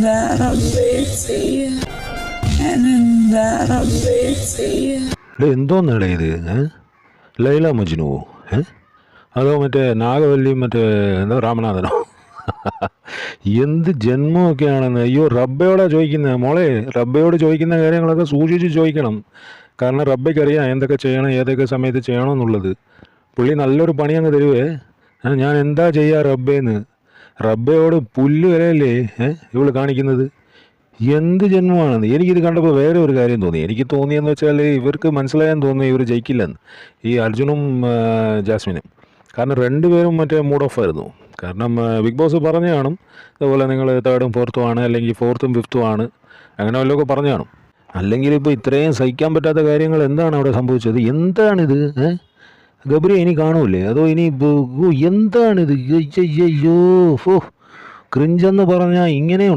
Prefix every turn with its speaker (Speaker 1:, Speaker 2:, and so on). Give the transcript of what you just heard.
Speaker 1: that ability, and in that ability.
Speaker 2: എന്തോന്നടേ ഇത്? ലൈല മജ്നുവോ? അതോ മറ്റേ നാഗവല്ലിയും മറ്റേ എന്തോ രാമനാഥനോ? എന്ത് ജന്മമൊക്കെയാണെന്ന്. അയ്യോ, റബ്ബയോടാ ചോദിക്കുന്നത് മോളെ. റബ്ബയോട് ചോദിക്കുന്ന കാര്യങ്ങളൊക്കെ സൂക്ഷിച്ച് ചോദിക്കണം. കാരണം റബ്ബയ്ക്കറിയാം എന്തൊക്കെ ചെയ്യണം, ഏതൊക്കെ സമയത്ത് ചെയ്യണമെന്നുള്ളത്. പുള്ളി നല്ലൊരു പണി അങ്ങ് തരുവേ. ഞാൻ എന്താ ചെയ്യുക റബ്ബേന്ന്. റബ്ബയോട് പുല്ല് വരെയല്ലേ ഇവള് കാണിക്കുന്നത്. എന്ത് ജന്മമാണെന്ന്. എനിക്കിത് കണ്ടപ്പോൾ വേറെ ഒരു കാര്യം തോന്നി. എനിക്ക് തോന്നിയെന്ന് വെച്ചാൽ ഇവർക്ക് മനസ്സിലായാൻ തോന്നുന്നു ഇവർ ജയിക്കില്ലെന്ന്, ഈ അർജുനും ജാസ്മിനും. കാരണം രണ്ടുപേരും മറ്റേ മൂഡ് ഓഫ് ആയിരുന്നു. കാരണം ബിഗ് ബോസ് പറഞ്ഞു കാണും അതുപോലെ നിങ്ങൾ തേർഡും ഫോർത്തും ആണ്, അല്ലെങ്കിൽ ഫോർത്തും ഫിഫ്ത്തും ആണ്, അങ്ങനെ വല്ലതൊക്കെ പറഞ്ഞു കാണും. അല്ലെങ്കിൽ ഇപ്പോൾ ഇത്രയും സഹിക്കാൻ പറ്റാത്ത കാര്യങ്ങൾ എന്താണ് അവിടെ സംഭവിച്ചത്? എന്താണിത്? ഗബ്രി ഇനി കാണൂലേ? അതോ ഇനി എന്താണിത്? അയ്യോ, ക്രിഞ്ചെന്ന് പറഞ്ഞാൽ ഇങ്ങനെയുണ്ട്.